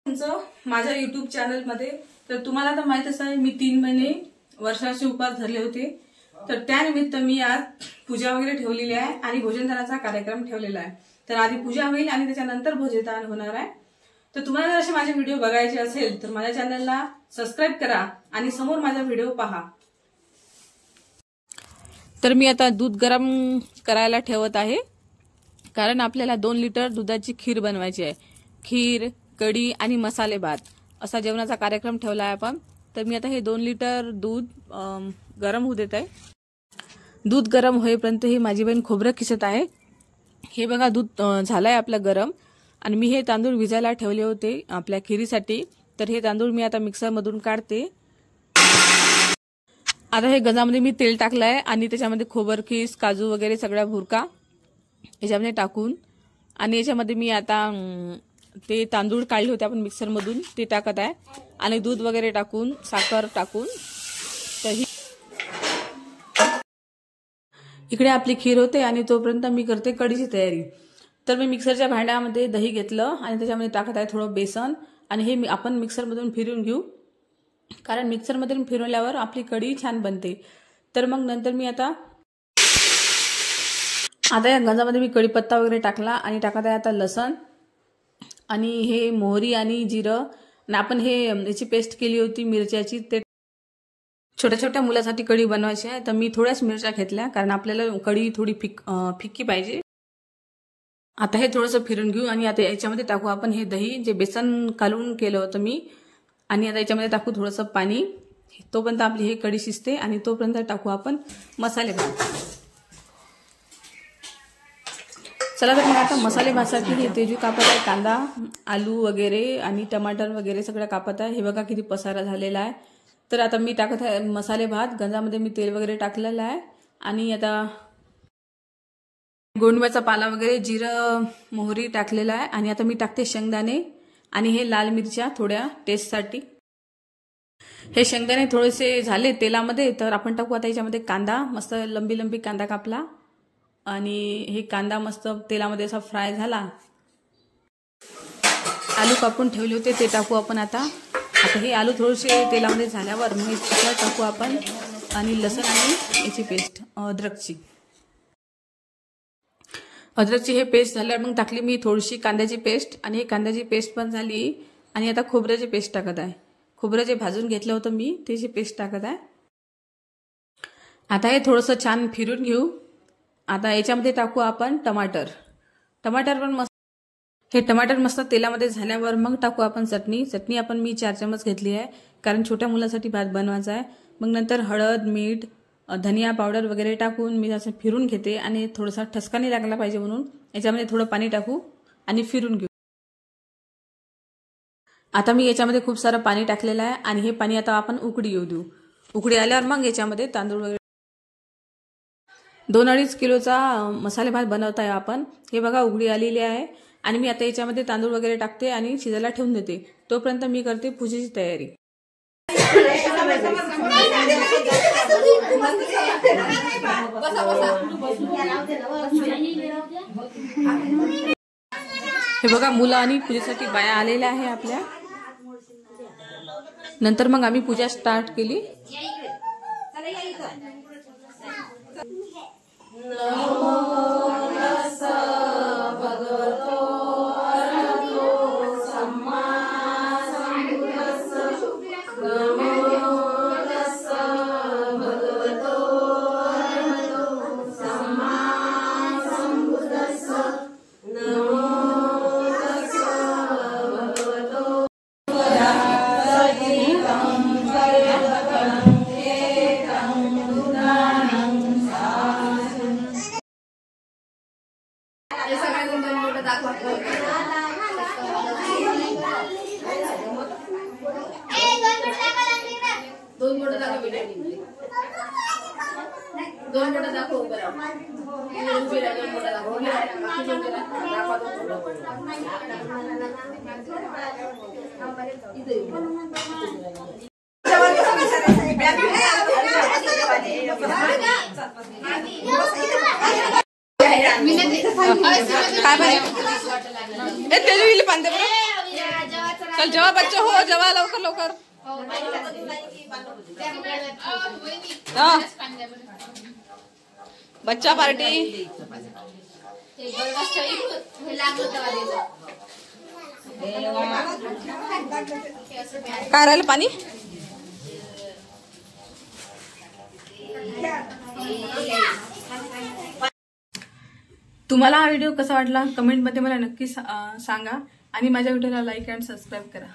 तुमचं माझ्या YouTube channel मध्ये। तर तुम्हाला तर माहितच आहे मी 3 महिने वर्षाचे उपवास धरले होते। तर त्यानिमित्त मी आज पूजा वगैरे ठेवलेली आहे आणि भोजनदानाचा कार्यक्रम ठेवलेला आहे। तर आधी पूजा होईल आणि त्याच्यानंतर भोजनदान होणार आहे। तर तुम्हाला जर असे माझे व्हिडिओ बघायचे असेल तर माझ्या चॅनलला सबस्क्राइब करा आणि समोर माझा व्हिडिओ पहा। तर मी आता दूध गरम करायला ठेवत आहे, कारण आपल्याला 2 लिटर दुधाची खीर बनवायची आहे। खीर, कढी आणि मसाले भात असा जेवणाचा कार्यक्रम ठेवला आहे आपण। तर मी आता हे 2 लिटर दूध गरम होऊ देत आहे। दूध गरम होईपर्यंत ही माझी बहीण खोबरं किसत आहे। हे बघा दूध झालंय आपलं गरम आणि मी हे तांदूळ भिजायला ठेवले होते आपल्या खिरीसाठी। तर हे तांदूळ मी आता मिक्सर मधून काढते। आता हे गंजामध्ये मी तेल टाकलंय आणि त्याच्यामध्ये खोबरकीस, काजू वगैरे सगळ्या भुरका याच्यामध्ये टाकून आणि याच्यामध्ये मी आता ते तांदूळ काढले होते आपण मिक्सर मधून ते टाकत आहे आणि दूध वगैरे टाकून साखर टाकून तर इकडे आपली खीर होते आणि तोपर्यंत मी करते कढीची तयारी। तर मी मिक्सरच्या भांड्यामध्ये दही घेतलं आणि त्याच्यामध्ये टाकत आहे थोडं बेसन आणि हे आपण मिक्सर मधून फिरवून घेऊ, कारण मिक्सर मधून फिरवल्यावर आपली कढी छान बनते। तर मग नंतर मी आता या गंजामध्ये मी कढीपत्ता वगैरे टाकला आणि टाकत आहे आता लसण आणि हे मोहरी आणि जिरं आणि आपण हे याची पेस्ट केली होती मिरच्याची, ते छोट्या छोट्या मुलासाठी कढी बनवायची आहे। तर मी थोड्याच मिरच्या घेतल्या, कारण आपल्याला कढी थोडी फिक्की पाहिजे। आता हे थोडंसं फिरून घेऊ आणि आता याच्यामध्ये टाकू आपण हे दही जे बेसन कालवून केलं होतं मी आणि आता याच्यामध्ये टाकू थोडंसं पाणी। तोपर्यंत आपली हे कढी शिजते आणि तोपर्यंत टाकू आपण मसाले भात। चला तर मग आता मसाले भातासाठी हे तेजू कापत आहे, कांदा, आलू वगैरे आणि टमाटर वगैरे सगळं कापत आहे। हे बघा किती पसारा झालेला आहे। तर आता मी टाकत आहे मसाले भात। गंजामध्ये मी तेल वगैरे टाकलेलं आहे आणि आता गोंडव्याचा पाला वगैरे, जिरं, मोहरी टाकलेला आहे आणि आता मी टाकते शेंगदाणे आणि हे लाल मिरच्या थोड्या टेस्टसाठी। हे शेंगदाणे थोडेसे झाले तेलामध्ये तर आपण टाकू आता याच्यामध्ये कांदा। मस्त लंबी लंबी कांदा कापला आणि हे कांदा मस्त तेलामध्ये असा फ्राय झाला। आलू कापून ठेवले होते ते टाकू आपण आता हे आलू थोडेसे तेलामध्ये झाल्यावर मग हे टाकू आपण आणि लसूण आणि याची पेस्ट अद्रकची हे पेस्ट झाल्यावर मग टाकली मी थोडीशी कांद्याची पेस्ट आणि हे कांद्याची पेस्ट पण झाली आणि आता खोबऱ्याची पेस्ट टाकत आहे। खोबरं जे भाजून घेतलं होतं मी त्याची पेस्ट टाकत आहे। आता हे थोडंसं छान फिरून घेऊ। आता याच्यामध्ये टाकू आपण टमाटर पण मस्त, हे टमाटर मस्त तेलामध्ये झाल्यावर मग टाकू आपण चटणी आपण मी 4 चमच घेतली आहे, कारण छोट्या मुलासाठी भात बनवायचा आहे। मग नंतर हळद, मीठ, धनिया पावडर वगैरे टाकून मी असं फिरून घेते आणि थोडासा ठसका नाही लागला पाहिजे म्हणून याच्यामध्ये थोडं पाणी टाकू आणि फिरून घेऊ। आता मी याच्यामध्ये खूप सारं पाणी टाकलेलं आहे आणि हे पाणी आता आपण उकळी येऊ देऊ। उकळी आल्यावर मग याच्यामध्ये तांदूळ वगैरे 2-2.5 किलोचा मसाले भात बनवत आहे आपण। हे बघा उकळी आलेली आहे आणि मी आता याच्यामध्ये तांदूळ वगैरे टाकते आणि शिजायला ठेवून देते। तोपर्यंत मी करते पूजेची तयारी। हे बघा मुलं आणि पूजेसाठी बाया आलेल्या आहे आपल्या। नंतर मग आम्ही पूजा स्टार्ट केली। काय चल जेवा बच्चे हो, जेवा लवकर लवकर. बच्चा पार्टी. काय राहिलं पाणी. तुम्हाला हा व्हिडिओ कसा वाटला कमेंटमध्ये मला नक्की सांगा आणि माझ्या व्हिडिओला लाईक अँड सबस्क्राईब करा.